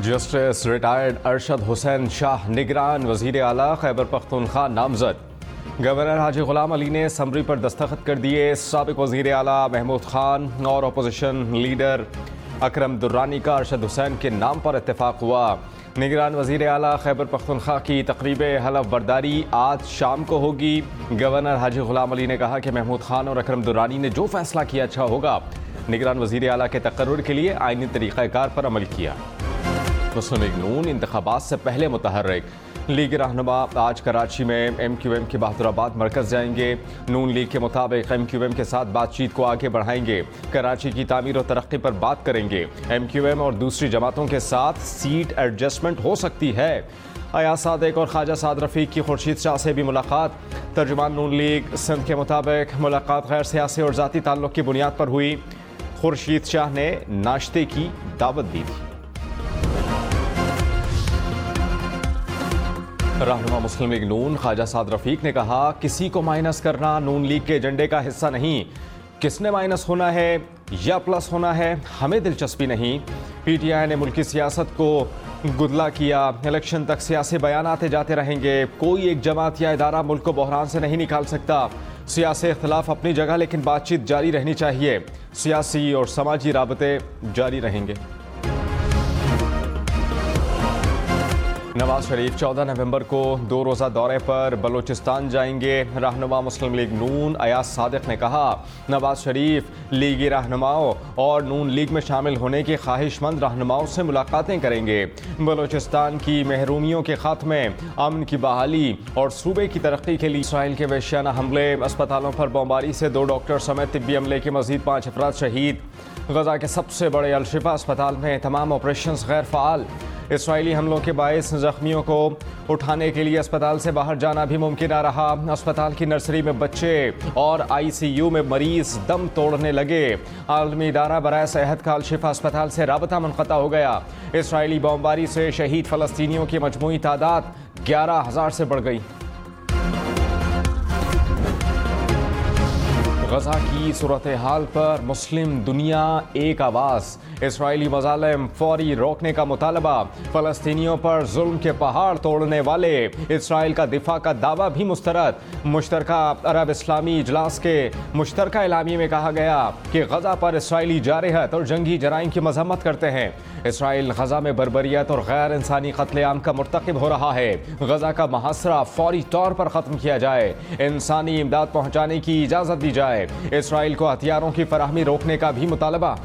Justice retired Arshad Hussain Shah निगरान वजीर आला खैबर पख्तूनख्वा नामजद। गवर्नर हाजी गुलाम अली ने समरी पर दस्तखत कर दिए। साबिक वजीर आला महमूद खान और अपोजिशन लीडर अकरम दुर्रानी का अरशद हुसैन के नाम पर इत्तेफाक हुआ। निगरान वजीर आला खैबर पख्तूनख्वा की तकरीब हलफ बर्दारी आज शाम को होगी। गवर्नर हाजी गुलाम अली ने कहा कि महमूद खान और अकरम दुर्रानी ने जो फैसला किया अच्छा होगा। निगरान वजीर आला के तकर्रुर के लिए आईनी तरीक़ाकार पर अमल किया। मुस्लिम लीग नून इंतखाबात से पहले मुतहर्रिक। लीग रहनुमा आज कराची में MQM के बहादुराबाद मरकज़ जाएंगे। नून लीग के मुताबिक MQM के साथ बातचीत को आगे बढ़ाएंगे। कराची की तामीर और तरक्की पर बात करेंगे। MQM और दूसरी जमातों के साथ सीट एडजस्टमेंट हो सकती है। अयाज सादिक और ख्वाजा साद रफ़ीक की खुर्शीद शाह से भी मुलाकात। तर्जुमान नून लीग सिंध के मुताबिक मुलाकात गैर सियासी और ज़ाती ताल्लुक़ की बुनियाद पर हुई। खुर्शीद शाह ने नाश्ते की दावत दी थी। रहनुमा मुस्लिम लीग नून ख्वाजा साद रफ़ीक ने कहा, किसी को माइनस करना नून लीग के एजेंडे का हिस्सा नहीं। किसने माइनस होना है या प्लस होना है हमें दिलचस्पी नहीं। PTI ने मुल्की सियासत को गुदला किया। इलेक्शन तक सियासी बयान आते जाते रहेंगे। कोई एक जमात या इदारा मुल्क को बहरान से नहीं निकाल सकता। सियासी इख्तिलाफ अपनी जगह, लेकिन बातचीत जारी रहनी चाहिए। सियासी और समाजी राबते जारी रहेंगे। नवाज शरीफ 14 नवंबर को 2 रोज़ा दौरे पर बलूचिस्तान जाएंगे। रहनुमा मुस्लिम लीग नून अयाज सादिक ने कहा, नवाज शरीफ लीगी रहनुमाओं और नून लीग में शामिल होने के ख्वाहिशमंद रहनुमाओं से मुलाकातें करेंगे। बलूचिस्तान की महरूमियों के खात्मे, अमन की बहाली और सूबे की तरक्की के लिए इसराइल के वहशियाना हमले, अस्पतालों पर बमबारी से 2 डॉक्टर समेत तिब्बी अमले के मजीद 5 अफराद शहीद। गजा के सबसे बड़े अलशिफा अस्पताल में तमाम ऑपरेशंस गैर फ़ाल। इसराइली हमलों के बायस जख्मियों को उठाने के लिए अस्पताल से बाहर जाना भी मुमकिन ना रहा। अस्पताल की नर्सरी में बच्चे और ICU में मरीज दम तोड़ने लगे। आलमी इदारा बराए सेहत का अलशिफा अस्पताल से राबता मुनक़ता हो गया। इसराइली बमबारी से शहीद फ़लस्तीनियों की मजमूई तादाद 11,000 से बढ़ गई। गजा की सूरत हाल पर मुस्लिम दुनिया एक आवाज़। इसराइली मज़ालिम फौरी रोकने का मुतालबा। फ़लस्तीनियों पर जुल्म के पहाड़ तोड़ने वाले इसराइल का दिफा का दावा भी मुस्तरद। मुश्तरका अरब इस्लामी इजलास के मुश्तरका एलामिये में कहा गया कि गजा पर इसराइली जारहत और जंगी जराइम की मजम्मत करते हैं। इसराइल गजा में बर्बरियत और गैर इंसानी कत्लेआम का मुर्तकिब हो रहा है। गजा का मुहासरा फौरी तौर पर ख़त्म किया जाए। इंसानी इमदाद पहुँचाने की इजाज़त दी जाए। इसराइल को हथियारों की फराहमी रोकने का भी मुतालबा।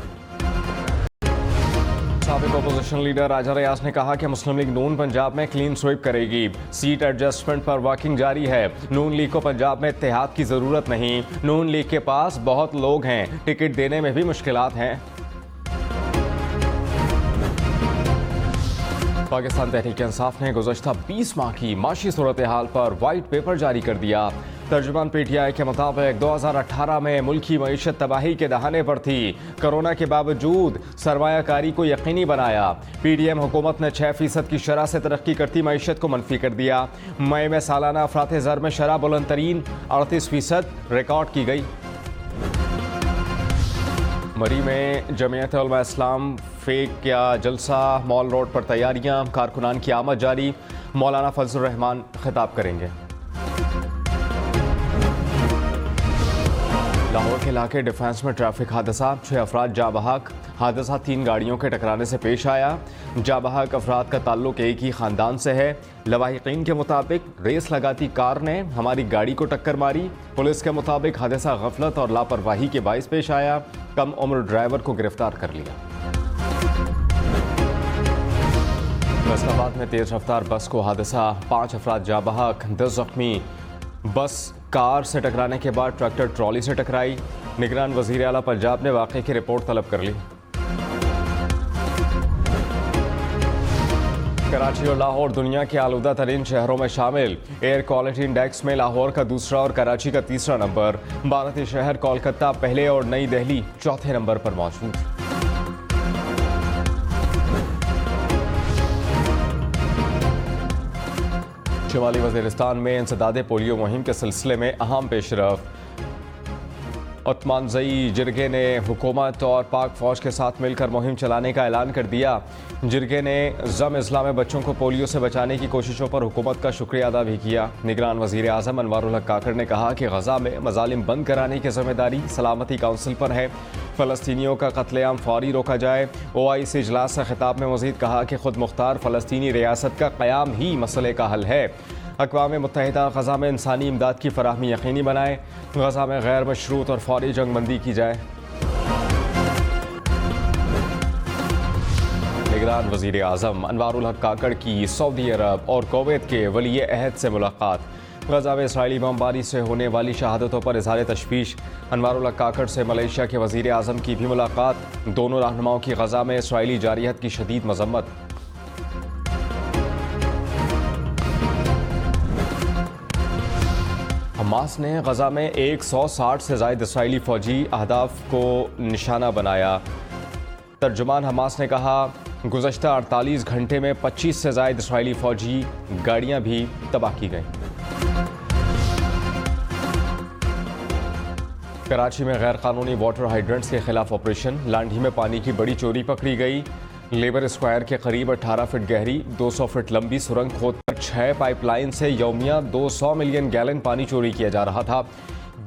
साबिक अपोजिशन लीडर राजा रियाज ने कहा कि मुस्लिम लीग नून पंजाब में क्लीन स्वीप करेगी। सीट एडजस्टमेंट पर वर्किंग जारी है। नून लीग को पंजाब में इत्तेहाद की ज़रूरत नहीं। नून लीग के पास बहुत लोग हैं, टिकट देने में भी मुश्किलात हैं। पाकिस्तान तहरीक इंसाफ ने गुज़श्ता 20 माह की माशी सूरत हाल पर वाइट पेपर जारी कर दिया। तर्जुमान PTI के मुताबिक 2018 में मुल्की मईशत तबाही के दहाने पर थी। कोरोना के बावजूद सरमायाकारी को यकीनी बनाया। PDM हुकूमत ने 6% की शरह से तरक्की करती मईशत को मनफी कर दिया। मई में सालाना अफरात ज़र में शरह बुलंद तरीन 38% रिकॉर्ड की गई। मरी में जमीयत उलमा इस्लाम फेक या जलसा, मॉल रोड पर तैयारियां, कारकुनान की आमद जारी। मौलाना फजलुर रहमान खिताब करेंगे। लाहौर के इलाके डिफेंस में ट्रैफिक हादसा, 6 अफराद जाँ बहक। हादसा 3 गाड़ियों के टकराने से पेश आया। जाँ बहक अफराद का ताल्लुक एक ही ख़ानदान से है। लवाहिकीन के मुताबिक रेस लगाती कार ने हमारी गाड़ी को टक्कर मारी। पुलिस के मुताबिक हादसा गफलत और लापरवाही के बाइस पेश आया। कम उम्र ड्राइवर को गिरफ्तार कर लिया। फैसलाबाद में तेज रफ्तार बस को हादसा, 5 अफराद जाँ बहक, 10 जख्मी। बस कार से टकराने के बाद ट्रैक्टर ट्रॉली से टकराई। निगरान वजीर आला पंजाब ने वाक़े की रिपोर्ट तलब कर ली। कराची और लाहौर दुनिया के आलूदा तरीन शहरों में शामिल। एयर क्वालिटी इंडेक्स में लाहौर का दूसरा और कराची का तीसरा नंबर। भारतीय शहर कोलकाता पहले और नई दिल्ली चौथे नंबर पर मौजूद। शिमाली वज़ीरिस्तान में इंसदादे पोलियो मुहिम के सिलसिले में अहम पेशरफ। उस्मानजई जिरगे ने हुकूमत और पाक फ़ौज के साथ मिलकर मुहिम चलाने का ऐलान कर दिया। जिरगे ने जम इस्लाम में बच्चों को पोलियो से बचाने की कोशिशों पर हुकूमत का शुक्रिया अदा भी किया। निगरान वज़ीर आज़म अनवारुल हक काकड़ ने कहा कि गज़ा में मज़ालिम बंद कराने की ज़िम्मेदारी सलामती काउंसिल पर है। फ़लस्तीनियों का कत्लेआम फौरी रोका जाए। OIC इजलास से खिताब में मज़ीद कहा कि खुद मुख्तार फ़लस्तीनी रियासत का क़याम ही मसले का हल है। अक़वाम मुत्तहिदा गज़ा में इंसानी इमदाद की फराहमी यकीनी बनाए। गज़ा में गैर मशरूत और फौरी जंगबंदी की जाए। निगरान वज़ीर आज़म अनवारुल हक काकड़ की सऊदी अरब और कुवैत के वली अहद से मुलाकात। गज़ा में इसराइली बमबारी से होने वाली शहादतों पर इज़हार तशवीश। अनवारुल हक काकड़ से मलेशिया के वज़ीर आज़म की भी मुलाकात। दोनों रहनुमाओं की गज़ा में इसराइली जारियत की शदीद मज़म्मत। हमास ने गज़ा में 160 से ज़ायद इसराइली फ़ौजी अहदाफ को निशाना बनाया। तर्जुमान हमास ने कहा गुज़श्ता 48 घंटे में 25 से ज़ायद इसराइली फ़ौजी गाड़ियाँ भी तबाह की गईं। कराची में गैर कानूनी वाटर हाइड्रेंट्स के खिलाफ ऑपरेशन। लांढी में पानी की बड़ी चोरी पकड़ी गई। लेबर स्क्वायर के करीब 18 फीट गहरी 200 फीट लंबी सुरंग खोदकर 6 पाइपलाइन से यौमिया 200 मिलियन गैलन पानी चोरी किया जा रहा था।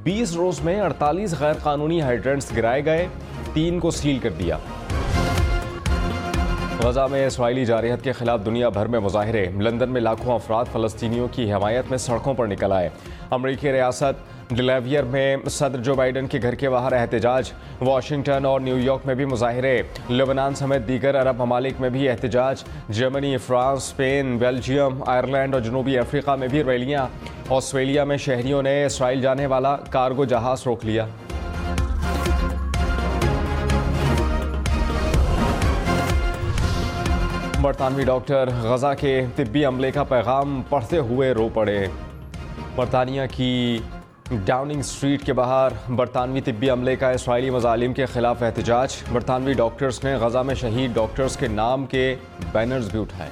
20 रोज में 48 गैर कानूनी हाइड्रेंट्स गिराए गए, 3 को सील कर दिया। गज़ा में इसराइली जारियत के खिलाफ दुनिया भर में मुजाहिरे। लंदन में लाखों अफराद फ़लस्तीनियों की हिमायत में सड़कों पर निकल आए। अमरीकी रियासत डिलावियर में सदर जो बाइडन के घर के बाहर एहतजाज। वाशिंगटन और न्यूयॉर्क में भी मुजाहिरे। लेबनान समेत दीगर अरब ममालिक में भी एहतजाज। Germany, France, Spain, Belgium, Ireland और जनूबी अफ्रीका में भी रैलियाँ। ऑस्ट्रेलिया में शहरियों ने इसराइल जाने वाला कार्गो जहाज़ रोक लिया। बरतानवी डॉक्टर गज़ा के तिब्बी अमले का पैगाम पढ़ते हुए रो पड़े। बरतानिया की डाउनिंग स्ट्रीट के बाहर बरतानवी तिब्बी अमले का इसराइली मज़ालिम के खिलाफ एहतजाज। बरतानवी डॉक्टर्स ने गज़ा में शहीद डॉक्टर्स के नाम के बैनर्स भी उठाए।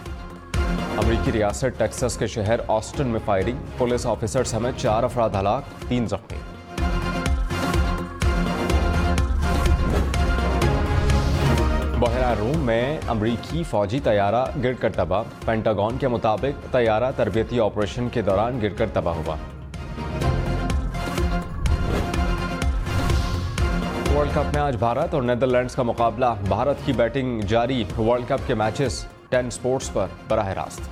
अमरीकी रियासत टेक्सास के शहर ऑस्टिन में फायरिंग। पुलिस ऑफिसर समेत 4 अफराद हलाक, 3 जख्मी। बहरा रूम में अमरीकी फौजी तैयारा गिरकर तबाह। पेंटागन के मुताबिक तैयारा तरबियती ऑपरेशन के दौरान गिरकर तबाह हुआ। वर्ल्ड कप में आज भारत और नेदरलैंड्स का मुकाबला। भारत की बैटिंग जारी। वर्ल्ड कप के मैचेस 10 स्पोर्ट्स पर बराह रास्त।